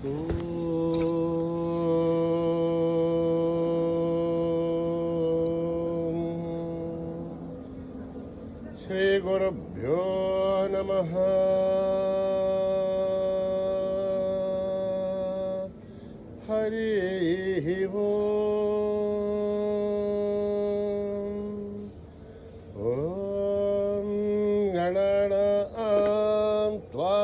శ్రీ గురుభ్యో నమః. హరి ఓం గణానాం త్వా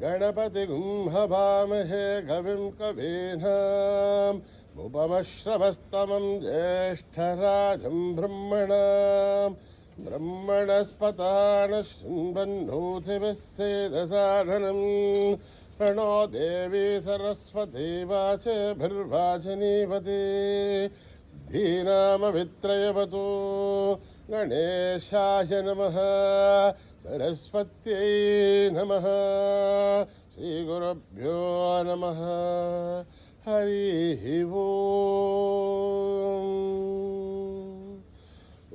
గణపతిగుం హవామహే కవిం కవీనాం ఉపమశ్రవస్తమం జ్యేష్ఠరాజం బ్రహ్మణాం బ్రహ్మణస్పతాన శృण्वन्नोतिभिस्सेदसाधनं प्रणो देवी सरस्वती वाचभिर्वाचनीपति धीनामवित्रयवतु गणेशाय नमः सरस्वत्यै नमः श्रीगुरुभ्यो नमः. हरि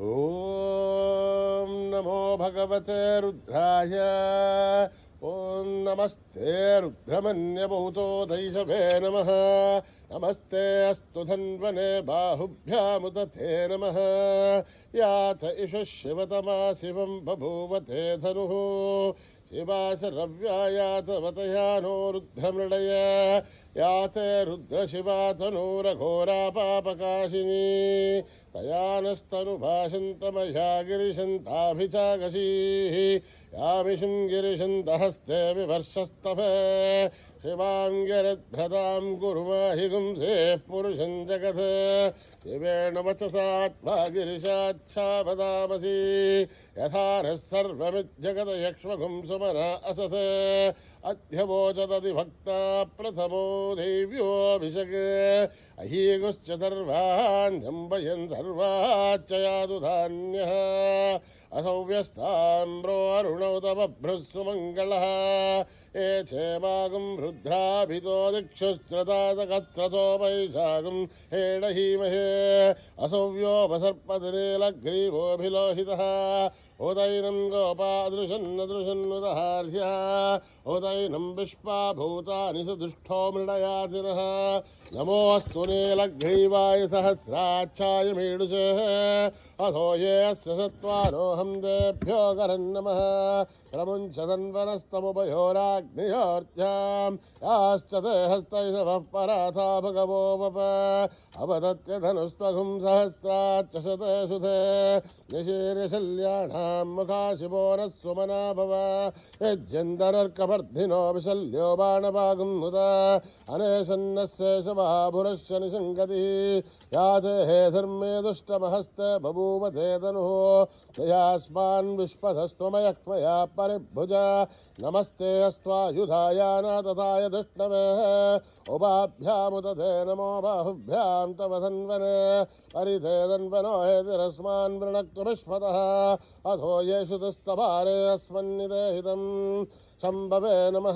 ओम नमो भगवते रुद्राय. ओम नमस्ते रुद्रमन्यभूतो दैशवे नमः. नमस्ते अस्तु धन्वने बाहुभ्यामुदते नमः. याथ इषु शिवतमा शिवं बभूवते धनुः शिवा शरव्यायातवतया नो रुद्रमृडय. याते रुद्रशिवा तनूरघोरा पापकाशिनी तया नस्तनुभाषन्तमया गिरिशन्ताभिचागशीः यामिषुं गिरिशन्तहस्ते विवर्षस्तभे शिवाङ्गिरद्भ्रतां कुर्माहि गुंसेः पुरुषं जगत्. शिवेण वचसा त्वा गिरिशाच्छावदामसि यथा नः सर्वमिज्जगदयक्ष्मगुं सुमना असत्. अध्यवोचदधिभक्ता प्रथमो देव्योऽभिषक् अहीगुश्च सर्वान् जम्बयन् सर्वाच्च यादु धान्यः. असौ व्यस्ताम्रो अरुणौ तवभ्रुः सुमङ्गलः. ये क्षेमागुं रुद्राभितो दिक्षुश्रतादकत्रतो वैशाखं हेडहीमहे. असौ व्योमसर्पतिनीलग्रीवोऽभिलोहितः उदैनं गोपादृशन्नदृशन्नुदहार्यः. उदैनं विश्वाभूतानि स दुष्टो मृडयातिनः. नमोऽस्तु नीलग्रीवाय सहस्राक्षाय मीडुषे. अथो ये अस्य सत्त्वारोऽहं तेभ्यो करन्नमः. प्रमुञ्चदन्वनस्तमुभयोराग्नियोर्ध्यां याश्च ते हस्तैषवः पराथा भगवो वप. अवदत्य धनुस्त्वघुं सहस्राच्च शते सुधे. निशीर्यशल्याणां मुखा शिवो नः सुमना भव. यज्जन्दनर्कवर्धिनो विशल्यो बाणपागुं मुद. अनेशन्नस्य शवाभुरश्च निषङ्गतिः. याते हे धर्मे दुष्टमहस्ते बभूव ते तनुः. ययास्मान् विश्वधस्त्वमयक्ष्मया परिभुज. नमस्ते अस्त्वायुधायानातताय धृष्णवे. उभाभ्यामुदते नमो बाहुभ्यां तव धन्वने. परिते धन्वनो हेतिरस्मान् वृणक्तुमिष्मतः. अथो येषु तस्तभारे अस्मन्निदेहितम् शम्भवे नमः.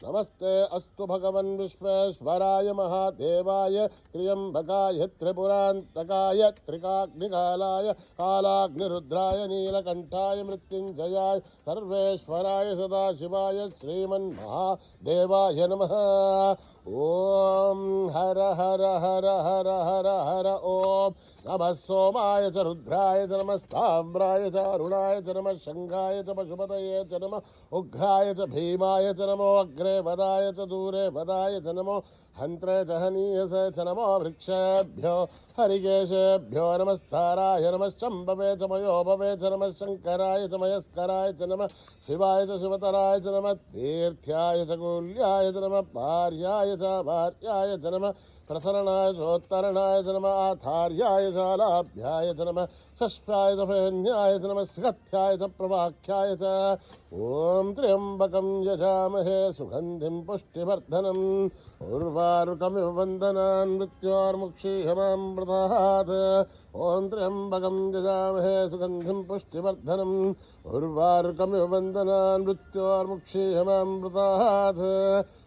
नमस्ते अस्तु भगवन् विश्वेश्वराय महादेवाय त्र्यम्बकाय त्रिपुरान्तकाय त्रिकाग्निकालाय कालाग्निरुद्राय नीलकण्ठाय मृत्युञ्जयाय सर्वेश्वराय सदाशिवाय श्रीमन्महादेवाय नमः. ओम हर हर हर हर हर हर ओम नमः सोमाय च रुद्राय च नमस्ताम्राय च अरुणाय च नमः शंखाय च पशुपतये च नमः उग्राय च भीमाय च नमो अग्रे वदाय च दूरे वदाय च नमो हन्त्रे च हनीयसे च नमो वृक्षेभ्यो हरिकेशेभ्यो नमस्ताराय नमः शम्भवे च मयोभवे च नमः शङ्कराय च मयस्कराय च नमः शिवाय च शिवतराय च नमः तीर्थ्याय च कूल्याय च नमः पार्याय च भार्याय च नमः प्रसरणाय चोत्तरणाय च नमः आधार्याय च लाभ्याय च नमः षष्ठाय च फेन्याय च नमः स्कथ्याय च प्रवाख्याय च. ओम त्र्यम्बकं यजामहे सुगन्धिं पुष्टिवर्धनम् उर्वारुकमिव वन्दनान् मृत्योर्मुक्षीयमामृतात्. ओम त्र्यम्बकं यजामहे सुगन्धिं पुष्टिवर्धनम् उर्वारुकमिव वन्दनान् मृत्योर्मुक्षीयमामृतात्.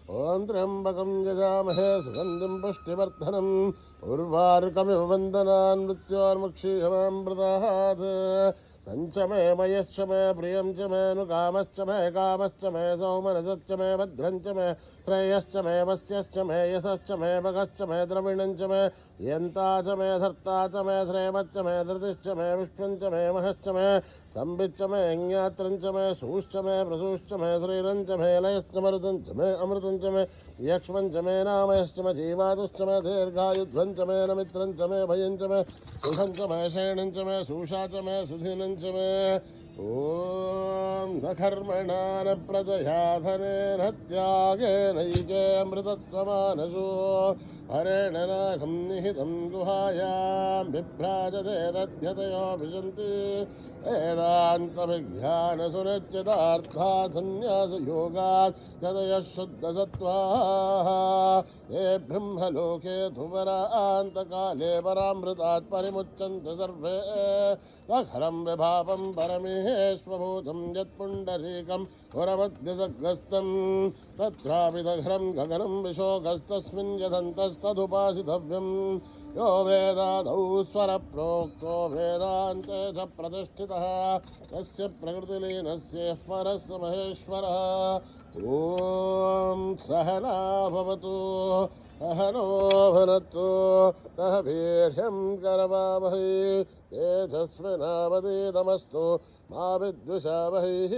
ओम त्र्यम्बकं यजामहे सुगन्धिं पुष्टिवर्धनम् उर्वारुकमिव वन्दनान् मृत्योर्मुक्षीयमामृतात्. संच मे मयश्च मे प्रियं च मे नुकामश्च मे कामश्च मे सौमनसश्च मे भद्रञ्च मे श्रेयश्च मे वस्यश्च मे यशश्च मे भगश्च मे द्रविणञ्च मे यन्ता च मे धर्ता च मे श्रेमश्च मे धृतिश्च मे विष्णुञ्च मे महश्च मे संविच्च मे ज्ञात्रञ्च मे सूश्च मे प्रसूश्च मे श्रीरञ्च मे लयश्च मरुतञ्च मे अमृतञ्च मे यक्ष्मञ्च मे नामयश्च मे जीवातुश्च मे दीर्घायुध्वञ्च मे नमित्रञ्च मे भयञ्च मे सुखञ्च मे शयनञ्च मे सूषा च मे सुधीनञ्च मे ॐ न कर्मणा न प्रजया धनेन त्यागेनैकेऽमृतत्वमानसो हरेण नाहं निहितं गुहायां बिभ्राजते तद्यतयो विशन्ति वेदान्तविज्ञानसुनिश्चितार्था सन्न्यासयोगात् तदयः शुद्धसत्त्वाः ये ब्रह्मलोके धुवरान्तकाले परामृतात् परिमुच्यन्ते सर्वे अखरं विभावं परमेश्वभूतं यत्पुण्डरीकं पुरमध्यसग्रस्तं तत्रापि दघ्रं गगनं विशोकस्तस्मिन् यदन्तस्तदुपासितव्यं यो वेदादौ स्वरप्रोक्तो वेदान्ते च प्रतिष्ठितः तस्य प्रकृतिलीनस्य परस्य महेश्वरः ॐ सहना भवतु अहनो भनतु सह वीर्यं करवावहै तेजस्विनावधीतमस्तु मा विद्विषावहैः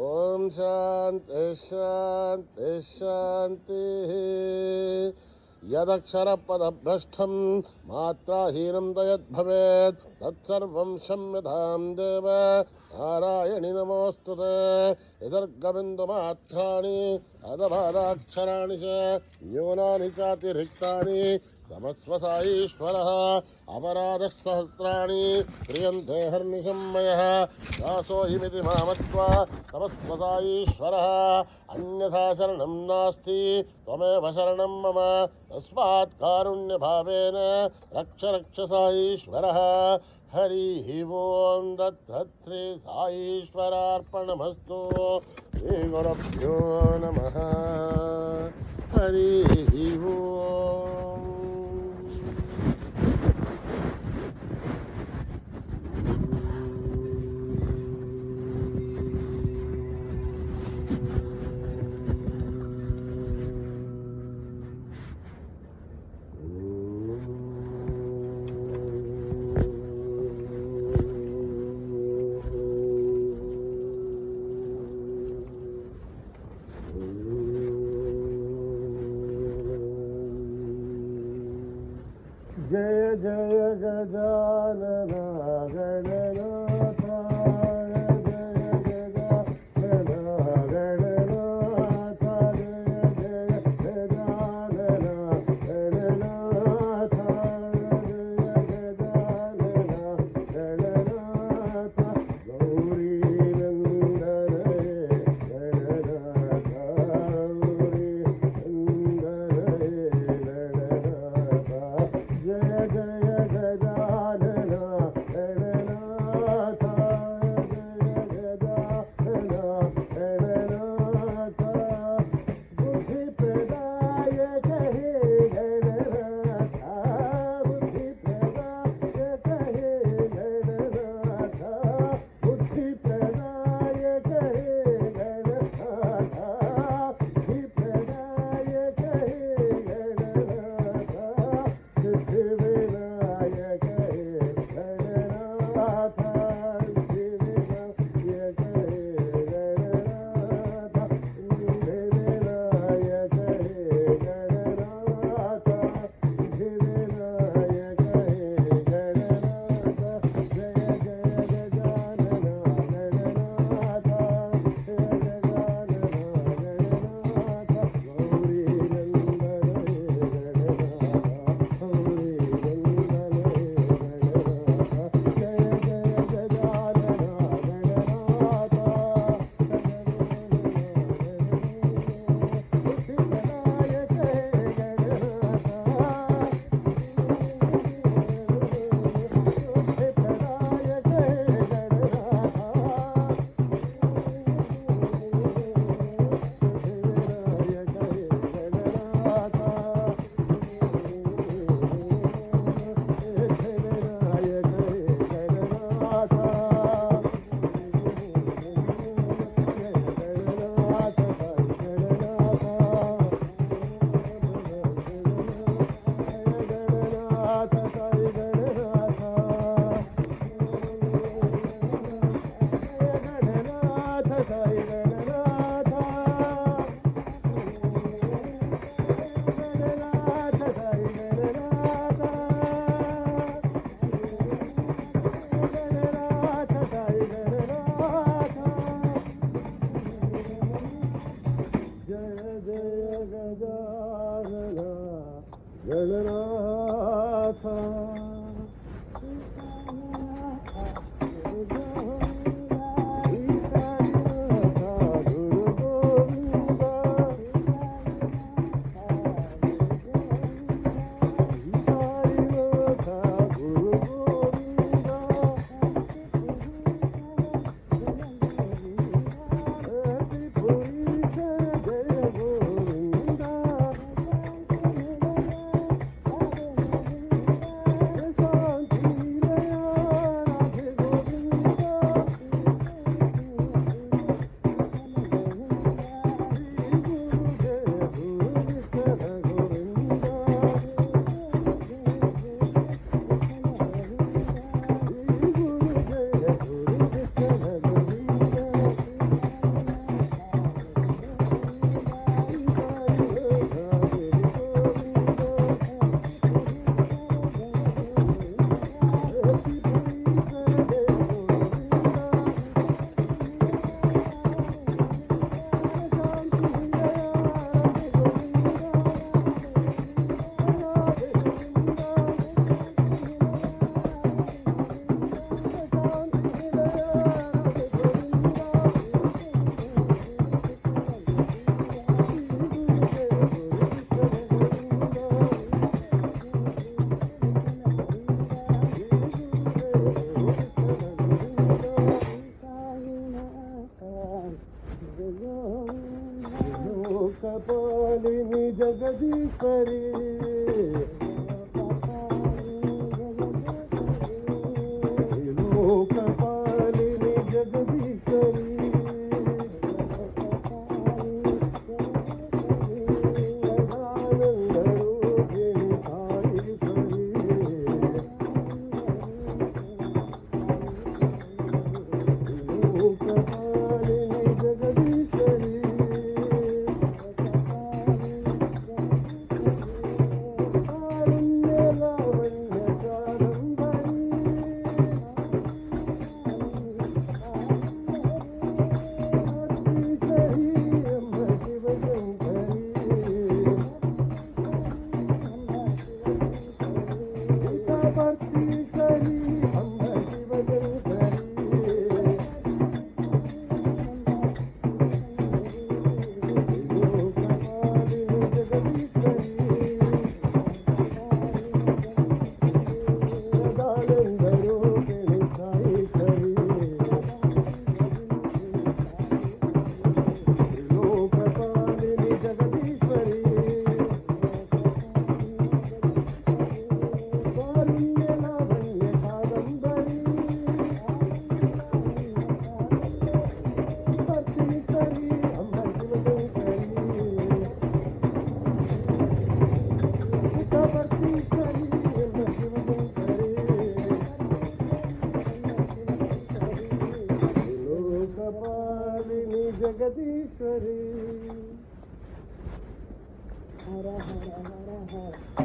ॐ शान्तिः शान्तिः शान्तिः यदक्षरपदभ्रष्टं मात्राहीनं यद्भवेत् तत्सर्वं क्षम्यतां देव नारायणि नमोऽस्तु ते विसर्गबिन्दुमात्राणि अधपादाक्षराणि च न्यूनानि चातिरिक्तानि समस्वसाईश्वरः अपराधः सहस्राणि क्रियन्ते हर्निशं मयः दासोऽहिमिति मामत्वा समस्वसाईश्वरः अन्यथा शरणं नास्ति त्वमेव शरणं मम तस्मात् कारुण्यभावेन रक्ष रक्ष साईश्वरः हरिः ॐ दत्तश्री साईश्वरार्पणमस्तु श्रीगुरुभ्यो नमः हरिः ॐ जय जय गजानन गणनाथ जय जय गणनाथ जय जय गजानन गणनाथ जय गजानन गणनाथ गौरी नंदन गणनाथ गौरी नंदन गणनाथ जय जय गजानन गणनाथ गजानन गणनाथ लोकपालिनी जगदीश्वरी लोकपालिनी जगदीश्वरी जगदीश्वरी हर हर हर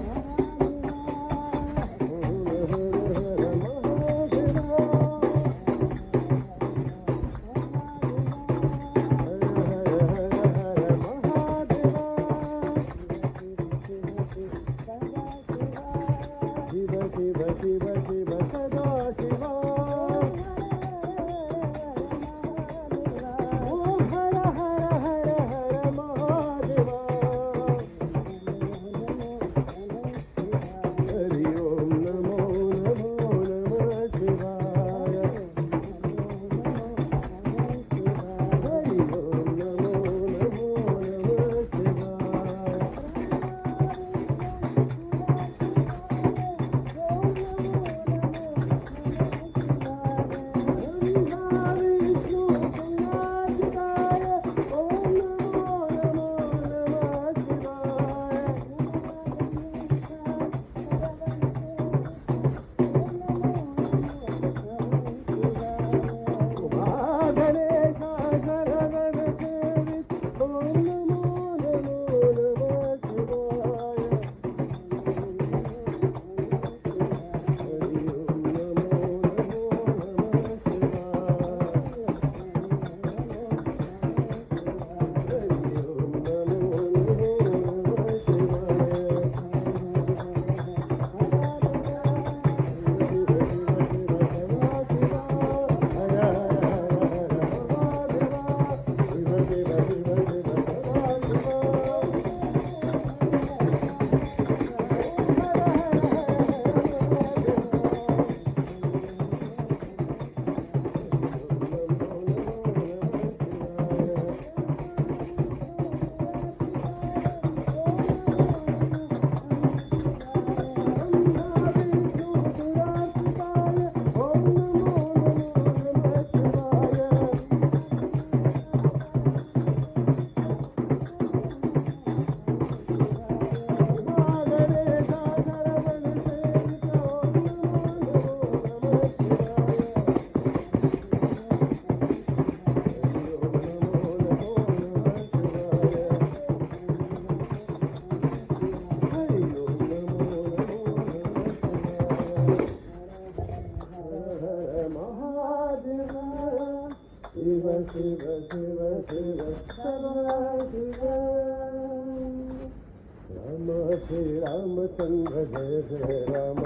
శ్రీరామచంద్ర జయ జయ రామ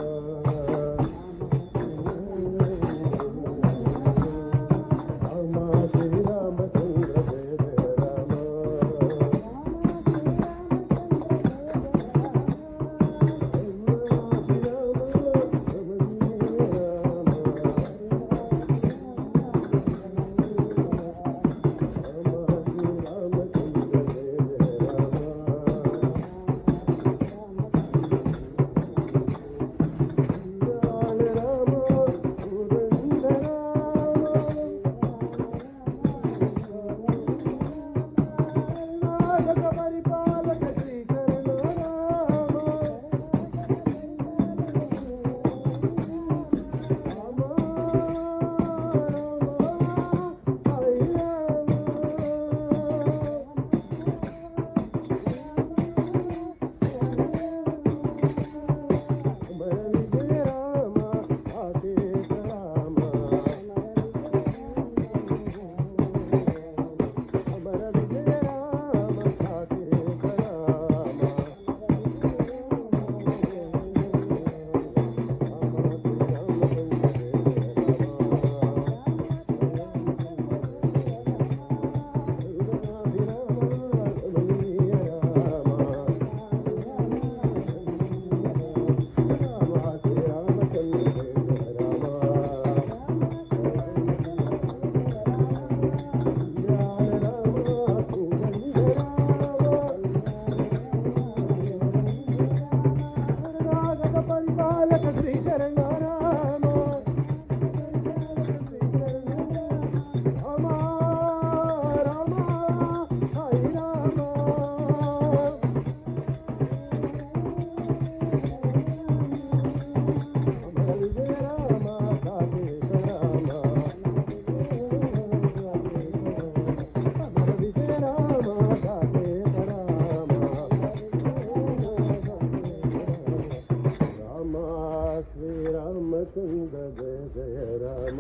శ్రీరామచంద్ర జయ జయ రామ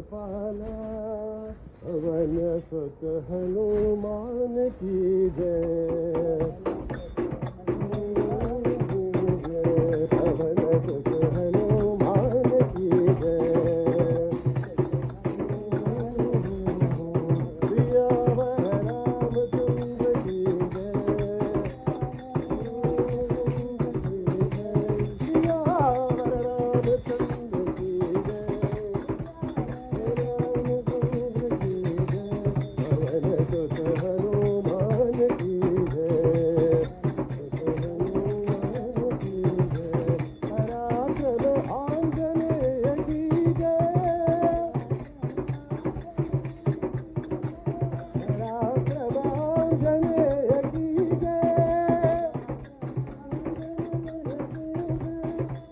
गोपाला पवन सुत हनुमान की जय। पवन सुत हनुमान की जय। सियावर रामचंद्र की जय। सियावर रामचंद्र की जय। हनुमान की जय। पराक्रम आंजनेय की जय। पराक्रम आंजनेय की जय।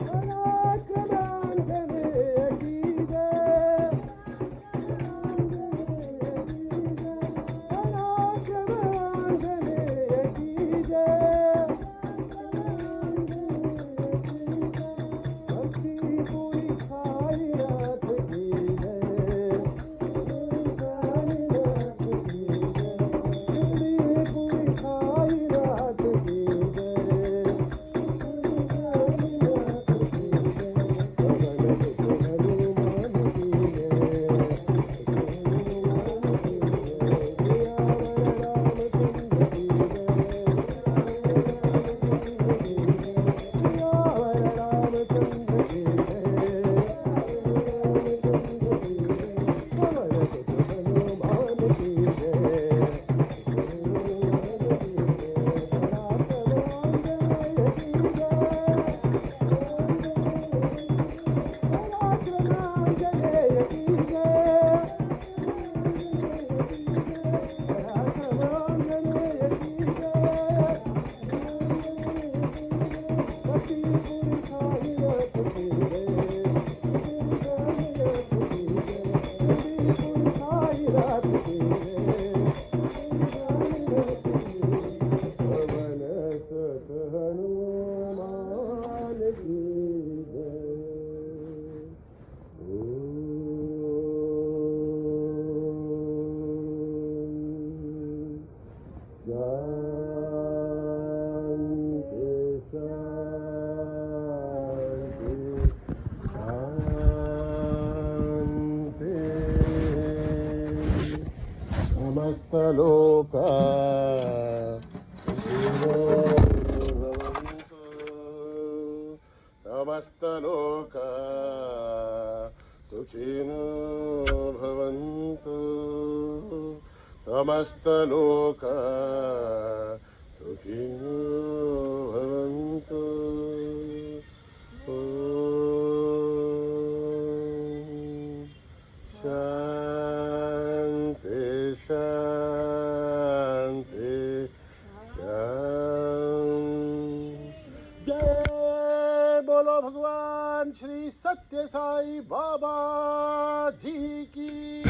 पराक्रम आंजनेय की जय। समस्तलोका समस्तलोका सुखिनो भवन्तु। समस्तलोका सुखिनो भवन्तु। शांति शांति शांति। जय बोलो भगवान श्री सत्य साई बाबा जी की।